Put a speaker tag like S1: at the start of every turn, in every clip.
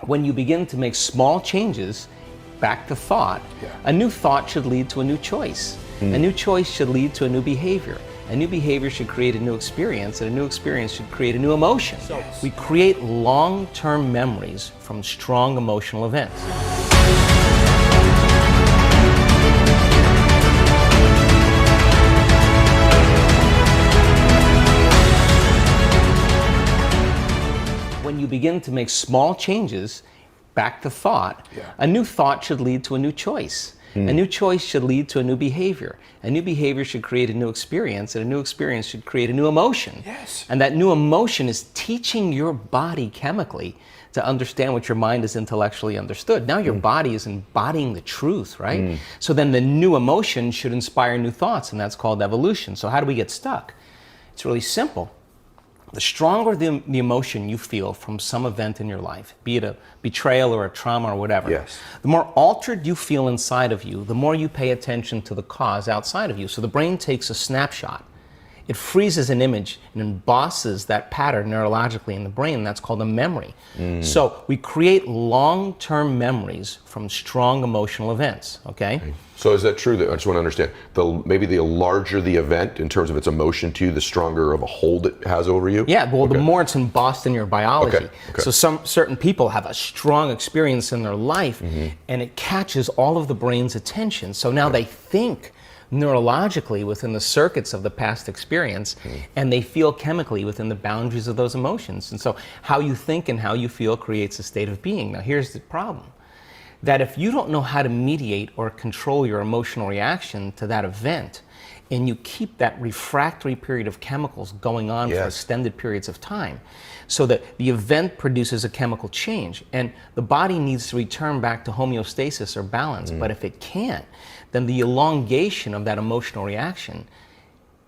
S1: When you begin to make small changes back to thought, a new thought should lead to a new choice. A new choice should lead to a new behavior. A new behavior should create a new experience, and a new experience should create a new emotion. So we create long-term memories from strong emotional events. When you begin to make small changes back to thought, a new thought should lead to a new choice. A new choice should lead to a new behavior. A new behavior should create a new experience, and a new experience should create a new emotion. And that new emotion is teaching your body chemically to understand what your mind has intellectually understood. Now your body is embodying the truth, right? So then the new emotion should inspire new thoughts, and that's called evolution. So how do we get stuck? It's really simple. The stronger the emotion you feel from some event in your life, be it a betrayal or a trauma or whatever, the more altered you feel inside of you, the more you pay attention to the cause outside of you. So the brain takes a snapshot. It freezes an image and embosses that pattern neurologically in the brain. That's called a memory. So we create long-term memories from strong emotional events, okay?
S2: So is that true? That I just want to understand. Maybe the larger the event in terms of its emotion to you, the stronger of a hold it has over you?
S1: Yeah, well, the more it's embossed in your biology. So some certain people have a strong experience in their life, and it catches all of the brain's attention. So now they think neurologically within the circuits of the past experience, and they feel chemically within the boundaries of those emotions. And so how you think and how you feel creates a state of being. Now here's the problem, that if you don't know how to mediate or control your emotional reaction to that event, and you keep that refractory period of chemicals going on for extended periods of time, so that the event produces a chemical change, and the body needs to return back to homeostasis or balance. But if it can't, then the elongation of that emotional reaction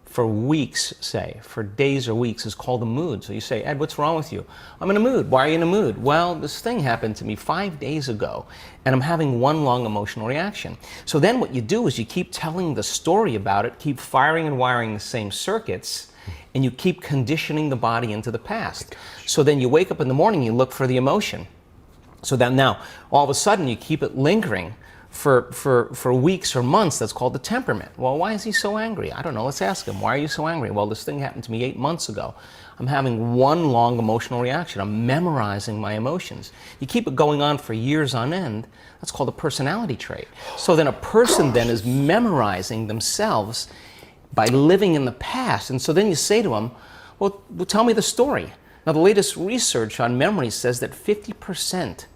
S1: for weeks, say, for days or weeks, is called a mood. So you say, Ed, what's wrong with you? I'm in a mood. Why are you in a mood? Well, this thing happened to me 5 days ago, and I'm having one long emotional reaction. So then what you do is you keep telling the story about it, keep firing and wiring the same circuits, and you keep conditioning the body into the past. So then you wake up in the morning, you look for the emotion. So then now, all of a sudden, you keep it lingering for weeks or months. That's called the temperament. Well, why is he so angry? I don't know. Let's ask him. Why are you so angry? Well, this thing happened to me 8 months ago. I'm having one long emotional reaction. I'm memorizing my emotions. You keep it going on for years on end. That's called a personality trait. So then a person then is memorizing themselves by living in the past. And so then you say to them, well, tell me the story. Now, the latest research on memory says that 50%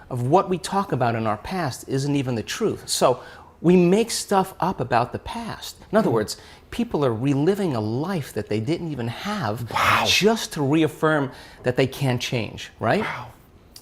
S1: of what we talk about in our past isn't even the truth. So we make stuff up about the past. In other words, people are reliving a life that they didn't even have just to reaffirm that they can't change, right?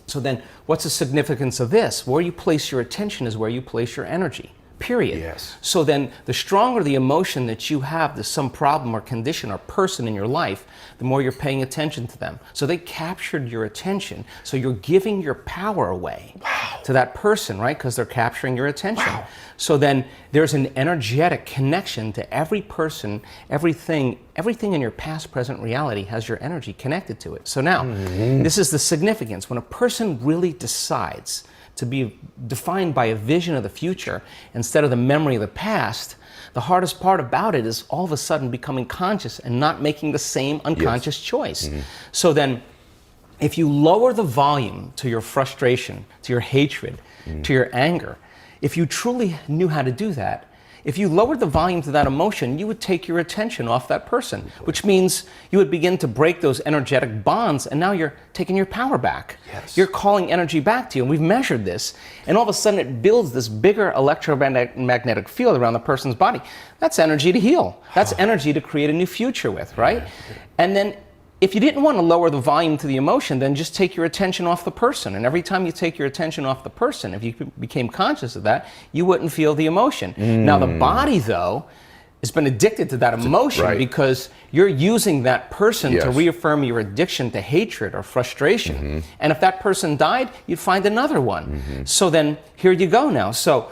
S1: So then what's the significance of this? Where you place your attention is where you place your energy. Period. So then the stronger the emotion that you have to some problem or condition or person in your life, the more you're paying attention to them. So they captured your attention. So you're giving your power away to that person, right? Because they're capturing your attention. So then there's an energetic connection to every person, everything in your past, present reality has your energy connected to it. So now, this is the significance. When a person really decides to be defined by a vision of the future instead of the memory of the past, the hardest part about it is all of a sudden becoming conscious and not making the same unconscious choice. So then, if you lower the volume to your frustration, to your hatred, to your anger, if you truly knew how to do that, if you lowered the volume to that emotion, you would take your attention off that person, which means you would begin to break those energetic bonds, and now you're taking your power back. You're calling energy back to you, and we've measured this, and all of a sudden it builds this bigger electromagnetic field around the person's body. That's energy to heal. That's energy to create a new future with, right? And then if you didn't want to lower the volume to the emotion, then just take your attention off the person. And every time you take your attention off the person, if you became conscious of that, you wouldn't feel the emotion. Now the body, though, has been addicted to that emotion because you're using that person to reaffirm your addiction to hatred or frustration. And if that person died, you'd find another one. So then here you go now. So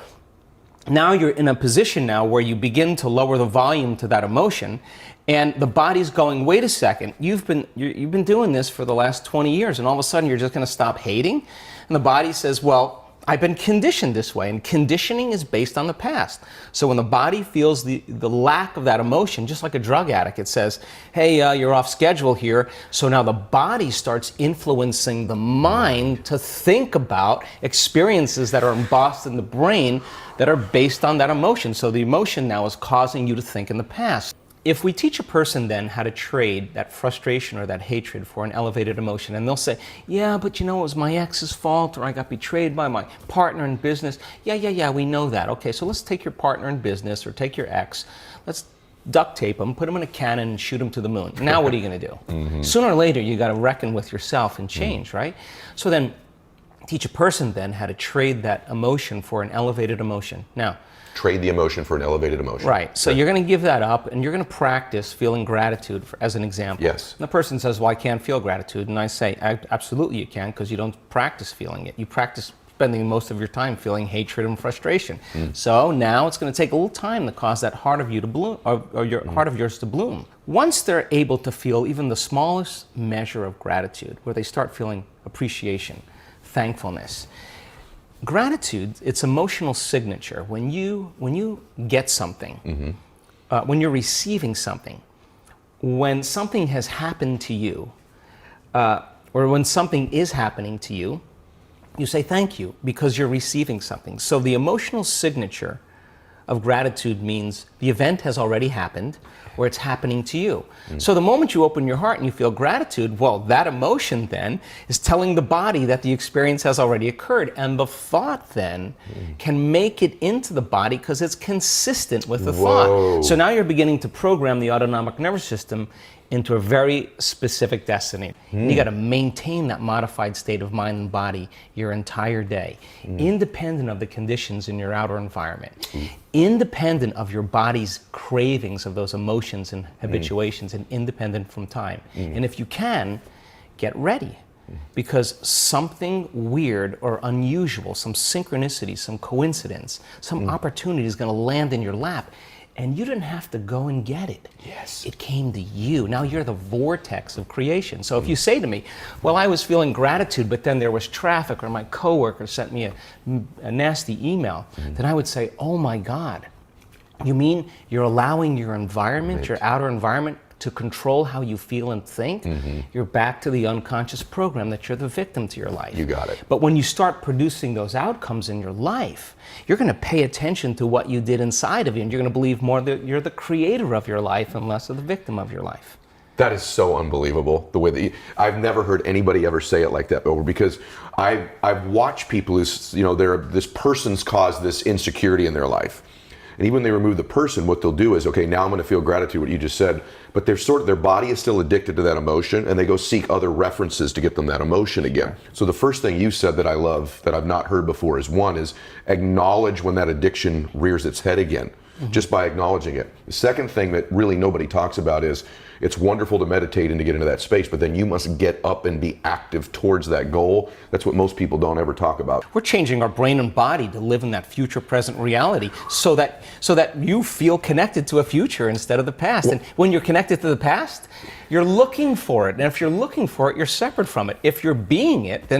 S1: now you're in a position now where you begin to lower the volume to that emotion, And the body's going, wait a second, you've been doing this for the last 20 years, and all of a sudden you're just going to stop hating? And the body says, well, I've been conditioned this way, and conditioning is based on the past. So when the body feels the lack of that emotion, just like a drug addict, it says, hey, you're off schedule here. So now the body starts influencing the mind to think about experiences that are embossed in the brain that are based on that emotion. So the emotion now is causing you to think in the past. If we teach a person then how to trade that frustration or that hatred for an elevated emotion, and they'll say, yeah, but you know, it was my ex's fault, or I got betrayed by my partner in business. Yeah, we know that. Okay, so let's take your partner in business or take your ex, let's duct tape him, put him in a cannon and shoot him to the moon. Now what are you gonna do? Sooner or later, you gotta reckon with yourself and change, right? So then, teach a person then how to trade that emotion for an elevated emotion. Now,
S2: trade the emotion for an elevated emotion.
S1: Right. So you're going to give that up, and you're going to practice feeling gratitude, as an example.
S2: Yes.
S1: And the person says, well, I can't feel gratitude. And I say, absolutely you can, because you don't practice feeling it. You practice spending most of your time feeling hatred and frustration. So now it's going to take a little time to cause that heart of you to bloom, or your heart of yours to bloom. Once they're able to feel even the smallest measure of gratitude, where they start feeling appreciation, thankfulness, gratitude, it's emotional signature. When you get something, when you're receiving something, when something has happened to you, or when something is happening to you, you say thank you because you're receiving something. So the emotional signature of gratitude means the event has already happened, or it's happening to you. So the moment you open your heart and you feel gratitude, well, that emotion then is telling the body that the experience has already occurred, and the thought then can make it into the body because it's consistent with the thought. So now you're beginning to program the autonomic nervous system into a very specific destiny. You got to maintain that modified state of mind and body your entire day, independent of the conditions in your outer environment, independent of your body's cravings of those emotions and habituations, and independent from time. And if you can, get ready, because something weird or unusual, some synchronicity, some coincidence, some opportunity is going to land in your lap. And you didn't have to go and get it.
S2: Yes.
S1: It came to you. Now you're the vortex of creation. So if you say to me, well, I was feeling gratitude, but then there was traffic, or my coworker sent me a nasty email, then I would say, oh my God, you mean you're allowing your environment, your outer environment, to control how you feel and think? You're back to the unconscious program that you're the victim to your life.
S2: You got it.
S1: But when you start producing those outcomes in your life, you're going to pay attention to what you did inside of you, and you're going to believe more that you're the creator of your life and less of the victim of your life.
S2: That is so unbelievable, the way that I've never heard anybody ever say it like that before, because I've watched people who's, this person's caused this insecurity in their life. And even when they remove the person, what they'll do is, okay, now I'm going to feel gratitude, what you just said, but their body is still addicted to that emotion, and they go seek other references to get them that emotion again. So the first thing you said that I love, that I've not heard before, is one is acknowledge when that addiction rears its head again, just by acknowledging it. The second thing that really nobody talks about is, it's wonderful to meditate and to get into that space, but then you must get up and be active towards that goal. That's what most people don't ever talk about.
S1: We're changing our brain and body to live in that future present reality so that you feel connected to a future instead of the past. And when you're connected to the past, you're looking for it. And if you're looking for it, you're separate from it. If you're being it, then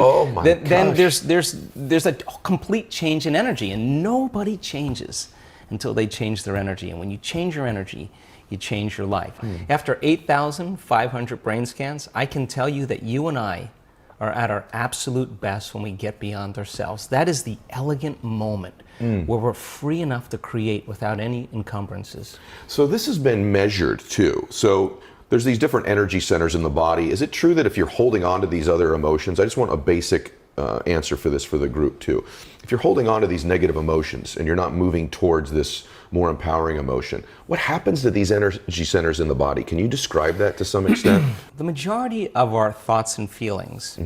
S1: there's a complete change in energy, and nobody changes until they change their energy. And when you change your energy, you change your life. After 8,500 brain scans, I can tell you that you and I are at our absolute best when we get beyond ourselves. That is the elegant moment where we're free enough to create without any encumbrances.
S2: So this has been measured too. So there's these different energy centers in the body. Is it true that if you're holding on to these other emotions, I just want a basic answer for this for the group too. If you're holding on to these negative emotions and you're not moving towards this more empowering emotion, what happens to these energy centers in the body? Can you describe that to some extent?
S1: The majority of our thoughts and feelings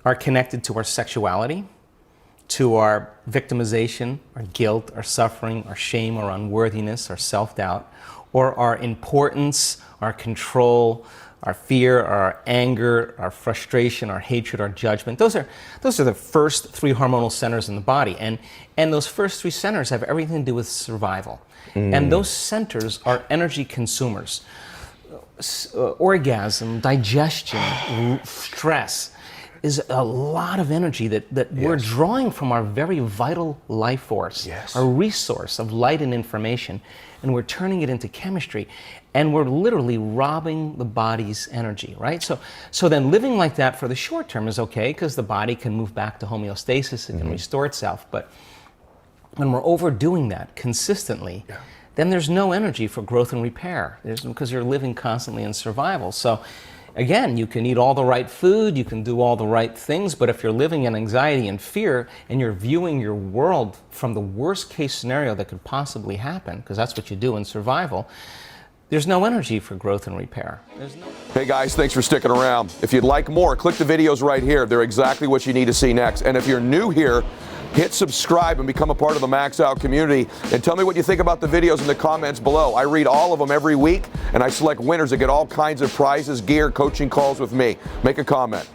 S1: are connected to our sexuality, to our victimization, our guilt, our suffering, our shame, our unworthiness, our self-doubt, or our importance, our control, our fear, our anger, our frustration, our hatred, our judgment. Those are the first three hormonal centers in the body. And those first three centers have everything to do with survival. And those centers are energy consumers. orgasm, digestion, stress is a lot of energy that we're drawing from our very vital life force, our resource of light and information, and we're turning it into chemistry, and we're literally robbing the body's energy, right? So then living like that for the short term is okay, because the body can move back to homeostasis, it can restore itself, but when we're overdoing that consistently, then there's no energy for growth and repair, because you're living constantly in survival. So again, you can eat all the right food, you can do all the right things, but if you're living in anxiety and fear and you're viewing your world from the worst case scenario that could possibly happen, because that's what you do in survival, there's no energy for growth and repair.
S2: Hey guys, thanks for sticking around. If you'd like more, click the videos right here. They're exactly what you need to see next. And if you're new here, hit subscribe and become a part of the Max Out community. And tell me what you think about the videos in the comments below. I read all of them every week, and I select winners that get all kinds of prizes, gear, coaching calls with me. Make a comment.